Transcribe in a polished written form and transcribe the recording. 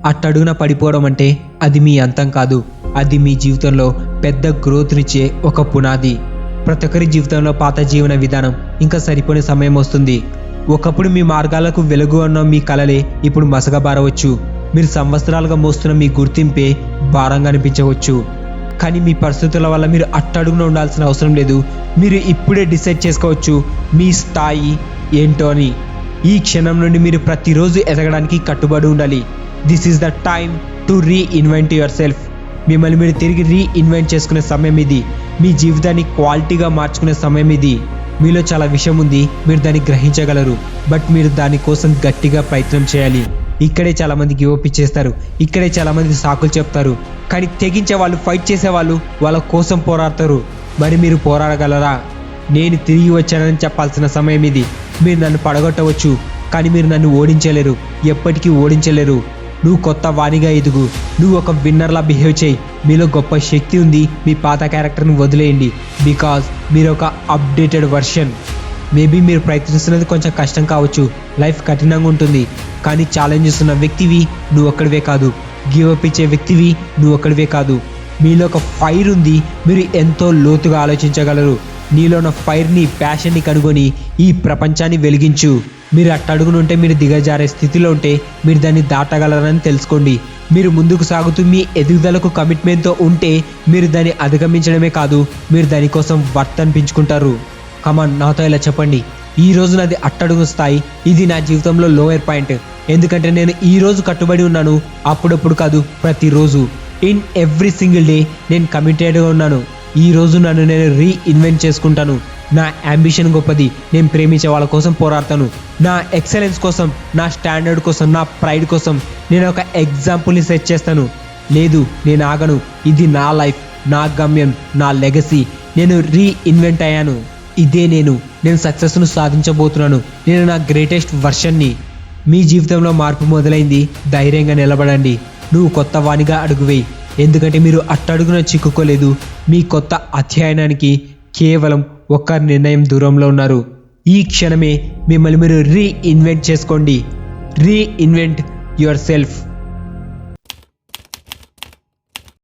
అట్టడుగున పడిపోవడం అంటే అది మీ అంతం కాదు, అది మీ జీవితంలో పెద్ద గ్రోత్నిచ్చే ఒక పునాది. ప్రతి ఒక్కరి జీవితంలో పాత జీవన విధానం ఇంకా సరిపోని సమయం వస్తుంది. ఒకప్పుడు మీ మార్గాలకు వెలుగు అన్న మీ కలలే ఇప్పుడు మసకబారవచ్చు. మీరు సంవత్సరాలుగా మోస్తున్న మీ గుర్తింపే భారంగా అనిపించవచ్చు. కానీ మీ పరిస్థితుల వల్ల మీరు అట్టడుగున ఉండాల్సిన అవసరం లేదు. మీరు ఇప్పుడే డిసైడ్ చేసుకోవచ్చు మీ స్థాయి ఏంటో అని. ఈ క్షణం నుండి మీరు ప్రతిరోజు ఎదగడానికి కట్టుబడి ఉండాలి. This is the time to reinvent your self. మిమ్మల్ని మీరు తిరిగి రీఇన్వెంట్ చేసుకునే సమయం ఇది. మీ జీవితాన్ని క్వాలిటీగా మార్చుకునే సమయం ఇది. మీలో చాలా విషయం ఉంది, మీరు దాన్ని గ్రహించగలరు. బట్ మీరు దానికోసం గట్టిగా ప్రయత్నం చేయాలి. ఇక్కడే చాలామంది గివప్ ఇచ్చేస్తారు, ఇక్కడే చాలామంది సాకులు చెప్తారు. కానీ తెగించే వాళ్ళు, ఫైట్ చేసేవాళ్ళు వాళ్ళ కోసం పోరాడతారు. మరి మీరు పోరాడగలరా? నేను తిరిగి వచ్చానని చెప్పాల్సిన సమయం ఇది. మీరు నన్ను పడగొట్టవచ్చు, కానీ మీరు నన్ను ఓడించలేరు, ఎప్పటికీ ఓడించలేరు. నువ్వు కొత్త వాణిగా ఎదుగు, నువ్వు ఒక విన్నర్లా బిహేవ్ చేయి. మీలో గొప్ప శక్తి ఉంది. మీ పాత క్యారెక్టర్ని వదిలేయండి. బికాజ్ మీరు ఒక అప్డేటెడ్ వర్షన్. మేబీ మీరు ప్రయత్నిస్తున్నది కొంచెం కష్టం కావచ్చు, లైఫ్ కఠినంగా ఉంటుంది. కానీ ఛాలెంజెస్ ఉన్న వ్యక్తివి నువ్వు ఒక్కడివే కాదు, గివప్ ఇచ్చే వ్యక్తివి నువ్వు ఒక్కడివే కాదు. మీలో ఒక ఫైర్ ఉంది, మీరు ఎంతో లోతుగా ఆలోచించగలరు. నీలో ఉన్న ఫైర్ని, ప్యాషన్ని కనుగొని ఈ ప్రపంచాన్ని వెలిగించు. మీరు అట్టడుగునుంటే, మీరు దిగజారే స్థితిలో ఉంటే మీరు దాన్ని దాటగలరని తెలుసుకోండి. మీరు ముందుకు సాగుతూ మీ ఎదుగుదలకు కమిట్మెంట్తో ఉంటే మీరు దాన్ని అధిగమించడమే కాదు, మీరు దానికోసం వర్త్ అనిపించుకుంటారు. కమాన్, నాతో ఇలా చెప్పండి. ఈ రోజు నాది అట్టడుగు స్థాయి, ఇది నా జీవితంలో లోయర్ పాయింట్. ఎందుకంటే నేను ఈ రోజు కట్టుబడి ఉన్నాను, అప్పుడప్పుడు కాదు, ప్రతిరోజు. ఇన్ ఎవ్రీ సింగిల్ డే నేను కమిటెడ్గా ఉన్నాను. ఈ రోజు నన్ను నేను రీఇన్వెంట్ చేసుకుంటాను. నా అంబిషన్ గొప్పది, నేను ప్రేమించే వాళ్ళ కోసం పోరాడతాను. నా ఎక్సలెన్స్ కోసం, నా స్టాండర్డ్ కోసం, నా ప్రైడ్ కోసం నేను ఒక ఎగ్జాంపుల్ని సెట్ చేస్తాను. లేదు, నేను ఆగను. ఇది నా లైఫ్, నా గమ్యం, నా లెగసీ. నేను రీఇన్వెంట్ అయ్యాను. ఇదే నేను సక్సెస్ను సాధించబోతున్నాను. నేను నా గ్రేటెస్ట్ వర్షన్ని. మీ జీవితంలో మార్పు మొదలైంది. ధైర్యంగా నిలబడండి. నువ్వు కొత్త వాణిగా అడుగువేయి. ఎందుకంటే మీరు అట్టడుగున చిక్కుకోలేదు. మీ కొత్త అధ్యయనానికి కేవలం ఒక్క నిర్ణయం దూరంలో ఉన్నారు. ఈ క్షణమే మిమ్మల్ని మీరు రీఇన్వెంట్ చేసుకోండి. Reinvent your self.